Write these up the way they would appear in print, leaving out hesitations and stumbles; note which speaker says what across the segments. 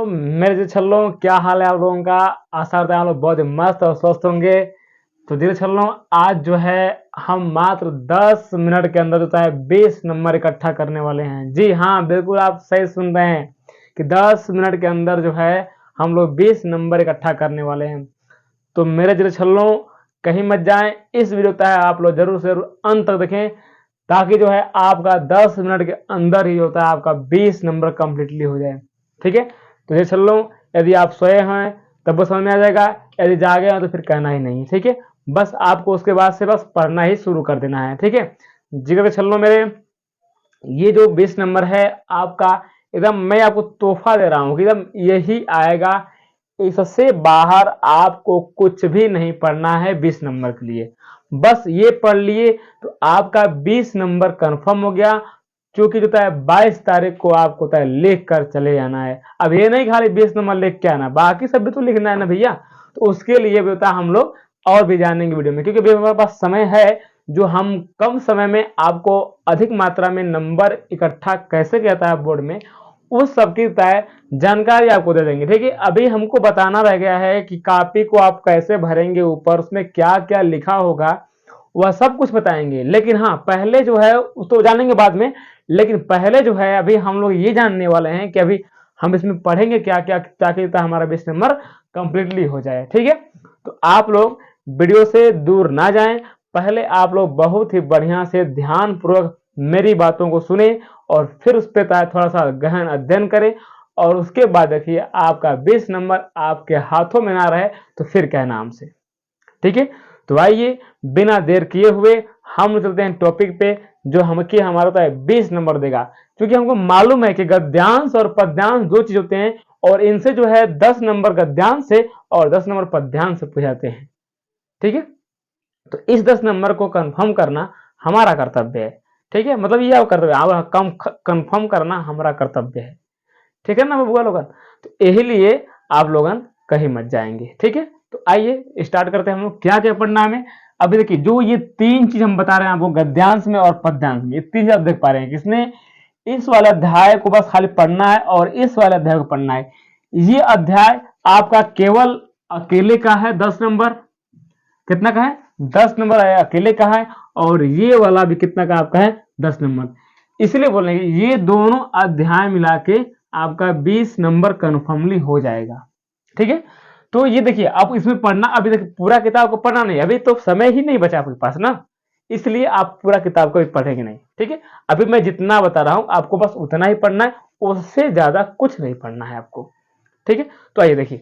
Speaker 1: मेरे जो छल्लों, क्या हाल है आप लोगों का। आशा करता है आप लोग बहुत ही मस्त और स्वस्थ होंगे। तो धीरे छल्लों, आज जो है हम मात्र 10 मिनट के अंदर जो है 20 नंबर इकट्ठा करने वाले हैं। जी हाँ, बिल्कुल आप सही सुन रहे हैं कि 10 मिनट के अंदर जो है हम लोग 20 नंबर इकट्ठा करने वाले हैं। तो मेरे जो छल्लों, कहीं मत जाएं, इस वीडियो को आप लोग जरूर से जरूर अंत तक देखें, ताकि जो है आपका 10 मिनट के अंदर ही होता है आपका 20 नंबर कंप्लीटली हो जाए। ठीक है, तो ये चल लो। यदि आप सोए हैं तब वो समझ में आ जाएगा, यदि जागे हैं तो फिर कहना ही नहीं। ठीक है, बस आपको उसके बाद से बस पढ़ना ही शुरू कर देना है। ठीक है, जिगर चल लो मेरे, ये जो 20 नंबर है आपका, एकदम मैं आपको तोहफा दे रहा हूँ कि एकदम यही आएगा। इससे बाहर आपको कुछ भी नहीं पढ़ना है 20 नंबर के लिए। बस ये पढ़ लिए तो आपका 20 नंबर कंफर्म हो गया। क्योंकि जो है 22 तारीख को आपको तय लिख कर चले जाना है। अब ये नहीं खाली 20 नंबर लिख के आना, बाकी सब भी तो लिखना है ना भैया। तो उसके लिए भी होता है हम लोग और भी जानेंगे वीडियो में, क्योंकि हमारे पास समय है जो हम कम समय में आपको अधिक मात्रा में नंबर इकट्ठा कैसे किया था बोर्ड में, उस सब की तय जानकारी आपको दे देंगे। ठीक है, अभी हमको बताना रह गया है कि कॉपी को आप कैसे भरेंगे, ऊपर उसमें क्या क्या लिखा होगा, वह सब कुछ बताएंगे। लेकिन हाँ, पहले जो है तो जानेंगे बाद में, लेकिन पहले जो है अभी हम लोग ये जानने वाले हैं कि अभी हम इसमें पढ़ेंगे क्या क्या, ताकि हमारा 20 नंबर कंप्लीटली हो जाए। ठीक है, तो आप लोग वीडियो से दूर ना जाएं, पहले आप लोग बहुत ही बढ़िया से ध्यान पूर्वक मेरी बातों को सुने और फिर उस पर थोड़ा सा गहन अध्ययन करें, और उसके बाद देखिए आपका 20 नंबर आपके हाथों में ना रहे तो फिर क्या नाम से। ठीक है, तो आइए बिना देर किए हुए हम चलते हैं टॉपिक पे, जो हमारा तो 20 नंबर देगा। क्योंकि हमको मालूम है कि गद्यांश और पद्यांश दो चीज होते हैं, और इनसे जो है 10 नंबर गद्यांश से और 10 नंबर पद्यांश से पूछाते हैं। ठीक है, तो इस 10 नंबर को कंफर्म करना हमारा कर्तव्य है। ठीक है, मतलब यह कर्तव्य है, कंफर्म करना हमारा कर्तव्य है। ठीक है ना बबुआ लोगन, तो यही लिए आप लोगन कहीं मत जाएंगे। ठीक है, तो आइए स्टार्ट करते हैं हम लोग क्या क्या पढ़ना है हमें। अभी देखिए, जो ये तीन चीज हम बता रहे हैं आपको, गद्यांश में और पद्यांश में, ये तीन चीज आप देख पा रहे हैं। किसने? इस वाले अध्याय को बस खाली पढ़ना है और इस वाले अध्याय को पढ़ना है। ये अध्याय आपका केवल अकेले का है 10 नंबर। कितना का है? 10 नंबर है, अकेले का है। और ये वाला भी कितना का आपका है? 10 नंबर। इसलिए बोल रहे हैं ये दोनों अध्याय मिला के आपका 20 नंबर कन्फर्मली हो जाएगा। ठीक है, तो ये देखिए आप इसमें पढ़ना, अभी देखिए पूरा किताब को पढ़ना नहीं, अभी तो समय ही नहीं बचा आपके पास ना, इसलिए आप पूरा किताब को भी पढ़ेंगे नहीं। ठीक है, अभी मैं जितना बता रहा हूं आपको बस उतना ही पढ़ना है, उससे ज्यादा कुछ नहीं पढ़ना है आपको। ठीक है, तो आइए देखिए,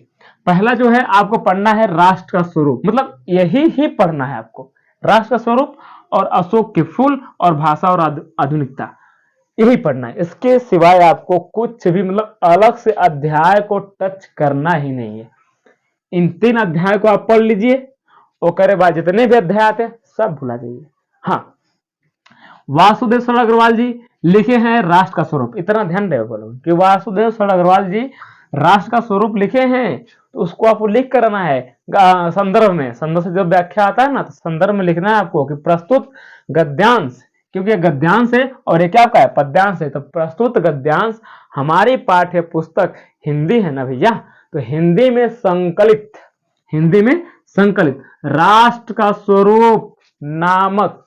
Speaker 1: पहला जो है आपको पढ़ना है राष्ट्र का स्वरूप, मतलब यही ही पढ़ना है आपको, राष्ट्र का स्वरूप और अशोक के फूल और भाषा और आधुनिकता, यही पढ़ना है। इसके सिवाय आपको कुछ भी मतलब अलग से अध्याय को टच करना ही नहीं है। इन 3 अध्याय को आप पढ़ लीजिए, और करे बाद जितने भी अध्याय आते हैं सब भुला जाइए। हाँ, वासुदेव शरण अग्रवाल जी लिखे हैं राष्ट्र का स्वरूप, इतना ध्यान रहे बोलो कि वासुदेव शरण अग्रवाल जी राष्ट्र का स्वरूप लिखे हैं, तो उसको आपको लिख कर आना है संदर्भ में। संदर्भ से जब व्याख्या आता है ना, तो संदर्भ में लिखना है आपको कि प्रस्तुत गद्यांश, क्योंकि गद्यांश है और ये क्या आपका है? पद्यांश है। तो प्रस्तुत गद्यांश हमारी पाठ्य पुस्तक हिंदी है ना भैया, तो हिंदी में संकलित राष्ट्र का स्वरूप नामक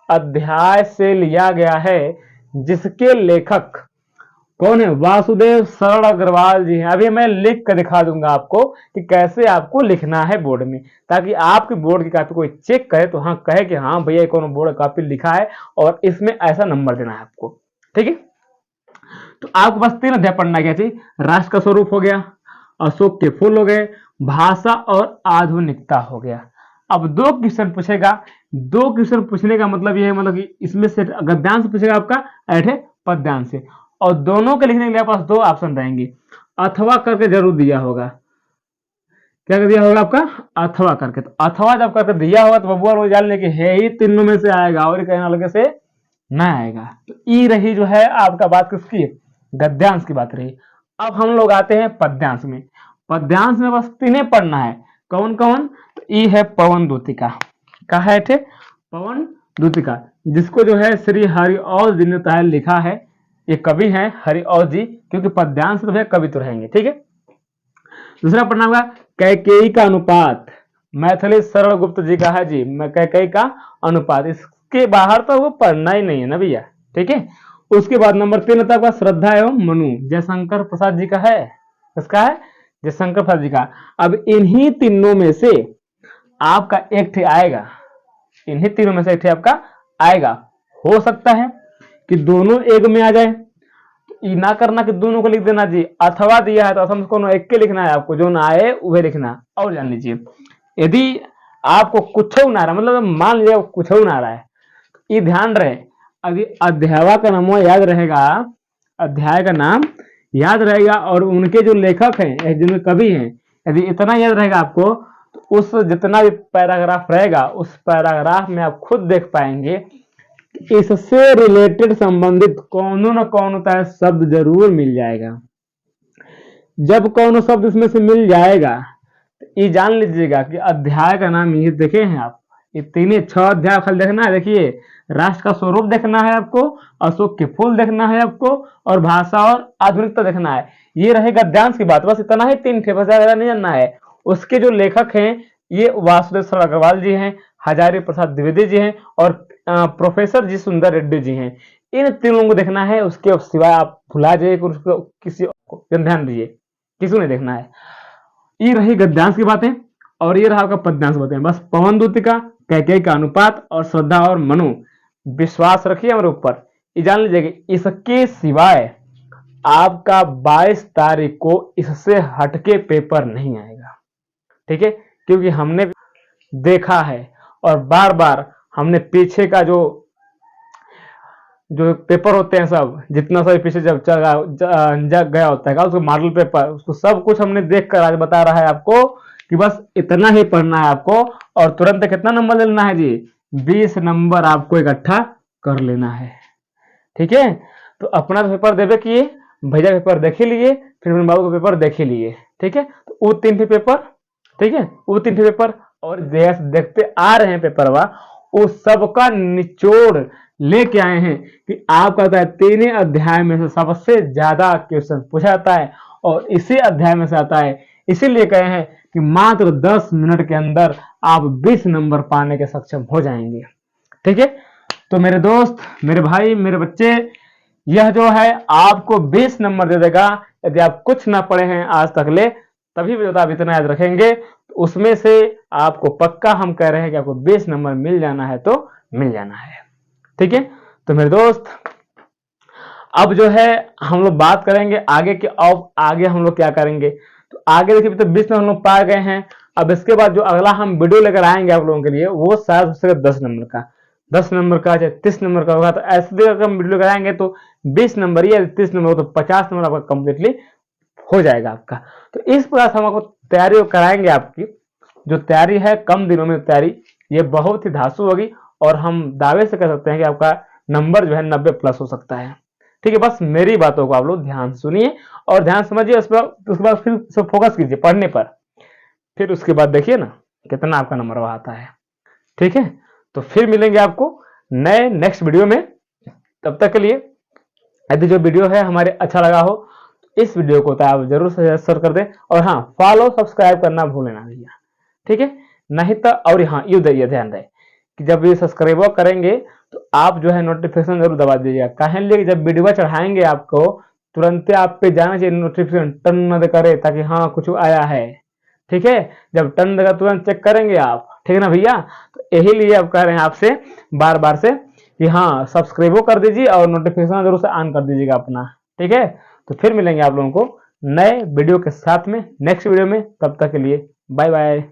Speaker 1: अध्याय से लिया गया है, जिसके लेखक कौन है? वासुदेव शरण अग्रवाल जी हैं। अभी मैं लिख कर दिखा दूंगा आपको कि कैसे आपको लिखना है बोर्ड में, ताकि आपकी बोर्ड की कॉपी कोई चेक करे तो हाँ कहे कि हाँ भैया कौन बोर्ड कॉपी लिखा है और इसमें ऐसा नंबर देना है आपको। ठीक है, तो आपको बस 3 अध्याय पढ़ना क्या चाहिए? राष्ट्र का स्वरूप हो गया, अशोक के फूल हो गए, भाषा और आधुनिकता हो गया। अब 2 क्वेश्चन पूछेगा। 2 क्वेश्चन पूछने का मतलब यह है, मतलब कि इसमें से गद्यांश पूछेगा आपका, ऐठे पद्यांश से, और दोनों के लिखने के लिए पास 2 ऑप्शन रहेंगे। अथवा करके जरूर दिया होगा। क्या कर दिया होगा आपका? अथवा करके। तो अथवा जब करके दिया होगा तो बबुआ लोग जान ले कि है ही तीनों में से आएगा और कहना लगे से ना आएगा। तो ई रही जो है आपका बात किसकी? गद्यांश की बात रही। अब हम लोग आते हैं पद्यांश में। पद्यांश में बस 3 पढ़ना है। कौन कौन? तो ई है पवन दूतिका। कहा है पवन दूतिका, जिसको जो है श्री हरिऔध जी ने लिखा है। ये कवि हैं हरिऔध जी, क्योंकि पद्यांश तो है कवि तो रहेंगे। ठीक है, दूसरा पढ़ना होगा कैकेयी का अनुपात, मैथिली शरण गुप्त जी का है जी, कैकेयी का अनुपात, इसके बाहर तो वो पढ़ना ही नहीं है ना भैया। ठीक है, उसके बाद नंबर 3 होता है श्रद्धा एवं मनु, जयशंकर प्रसाद जी का है, किसका है, जयशंकर प्रसाद जी का। अब इन्हीं तीनों में से आपका एक ठे आएगा, इन्हीं तीनों में से एक ठे आपका आएगा। हो सकता है कि दोनों एक में आ जाए, ये ना करना कि दोनों को लिख देना जी, अथवा दिया है तो असम को एक के लिखना है, आपको जो ना आए वह लिखना। और जान लीजिए यदि आपको कुछ ना रहा, मतलब मान लीजिए कुछ ना रहा है, ये ध्यान रहे अभी अध्यावा का नाम याद रहेगा, अध्याय का नाम याद रहेगा, और उनके जो लेखक हैं जिनके कवि हैं, यदि इतना याद रहेगा आपको, तो उस जितना भी पैराग्राफ रहेगा उस पैराग्राफ में आप खुद देख पाएंगे इससे रिलेटेड संबंधित कौन न कौन होता है शब्द जरूर मिल जाएगा। जब कौन शब्द इसमें से मिल जाएगा तो ये जान लीजिएगा कि अध्याय का नाम ये देखे हैं आप, ये 6 अध्याय खाली देखना है। देखिए, राष्ट्र का स्वरूप देखना है आपको, अशोक के फूल देखना है आपको, और भाषा और आधुनिकता देखना है। ये रहे गद्यांश की बात, बस इतना ही 3 थे, बस ज्यादा नहीं जानना है। उसके जो लेखक हैं ये वासुदेव अग्रवाल जी हैं, हजारी प्रसाद द्विवेदी जी हैं, और प्रोफेसर जी सुंदर रेड्डी जी हैं। इन तीनों को देखना है, उसके सिवाय आप भुला जाइए, उसको किसी ध्यान दीजिए, किसी को नहीं देखना है। ये रही गद्यांश की बातें, और ये रहा आपका पद्यांश बातें। बस पवन दूत का, कैकेयी का अनुपात, और श्रद्धा और मनु, विश्वास रखिए हमारे ऊपर। ये जान लीजिए इसके सिवाय आपका 22 तारीख को इससे हटके पेपर नहीं आएगा। ठीक है, क्योंकि हमने देखा है और बार बार हमने पीछे का जो पेपर होते हैं सब, जितना सब पीछे जब जग गया होता है उसको मॉडल पेपर, उसको सब कुछ हमने देख कर आज बता रहा है आपको कि बस इतना ही पढ़ना है आपको, और तुरंत कितना नंबर लेना है जी, 20 नंबर आपको इकट्ठा कर लेना है। ठीक है, तो अपना पेपर देवे किए, भैया पेपर देख लिए, फिर मेरे बाबू का पेपर देख लिए। ठीक है, तो वो 3 पेपर, ठीक है, वो 3 पेपर, और जैसे देखते आ रहे हैं पेपर वो सबका निचोड़ लेके आए हैं कि आपका 3 अध्याय में से सबसे ज्यादा क्वेश्चन पूछा जाता है, और इसी अध्याय में से आता है। इसीलिए कहे हैं कि मात्र 10 मिनट के अंदर आप 20 नंबर पाने के सक्षम हो जाएंगे। ठीक है, तो मेरे दोस्त, मेरे भाई, मेरे बच्चे, यह जो है आपको 20 नंबर दे देगा यदि आप कुछ ना पढ़े हैं आज तक ले, तभी भी आप इतना याद रखेंगे, तो उसमें से आपको पक्का हम कह रहे हैं कि आपको 20 नंबर मिल जाना है तो मिल जाना है। ठीक है, तो मेरे दोस्त अब जो है हम लोग बात करेंगे आगे कि अब आगे हम लोग क्या करेंगे। तो आगे देखिए, तो 20 नंबर हम लोग पा गए हैं। अब इसके बाद जो अगला हम वीडियो लेकर आएंगे आप लोगों के लिए, वो शायद हो सके 10 नंबर का, 10 नंबर का, चाहे 30 नंबर का होगा। तो ऐसे अगर हम वीडियो कराएंगे तो 20 नंबर या 30 नंबर तो 50 नंबर आपका कंप्लीटली हो जाएगा आपका। तो इस प्रकार से हम आपको तैयारी कराएंगे। आपकी जो तैयारी है कम दिनों में तैयारी, ये बहुत ही धांसू होगी, और हम दावे से कह सकते हैं कि आपका नंबर जो है 90 प्लस हो सकता है। ठीक है, बस मेरी बातों को आप लोग ध्यान सुनिए और ध्यान समझिए, उसके बाद फिर से फोकस कीजिए पढ़ने पर, फिर उसके बाद देखिए ना कितना आपका नंबर आता है। ठीक है, तो फिर मिलेंगे आपको नए नेक्स्ट वीडियो में। तब तक के लिए यदि जो वीडियो है हमारे अच्छा लगा हो तो इस वीडियो को तो आप जरूर शेयर कर दें, और हाँ, फॉलो सब्सक्राइब करना भूलें ना भैया। ठीक है, नहीं तो, और हाँ ये ध्यान रहे कि जब ये सब्सक्राइब करेंगे तो आप जो है नोटिफिकेशन जरूर दबा दीजिएगा। कहें लिए जब वीडियो चढ़ाएंगे आपको तुरंत आप पे जाना चाहिए, नोटिफिकेशन टर्न न करे, ताकि हाँ कुछ आया है। ठीक है, जब टर्न देगा तुरंत चेक करेंगे आप। ठीक है ना भैया, तो यही लिए आप कह रहे हैं आपसे बार बार से कि हाँ सब्सक्राइब कर दीजिए और नोटिफिकेशन जरूर से ऑन कर दीजिएगा अपना। ठीक है, तो फिर मिलेंगे आप लोगों को नए वीडियो के साथ में नेक्स्ट वीडियो में। तब तक के लिए बाय बाय।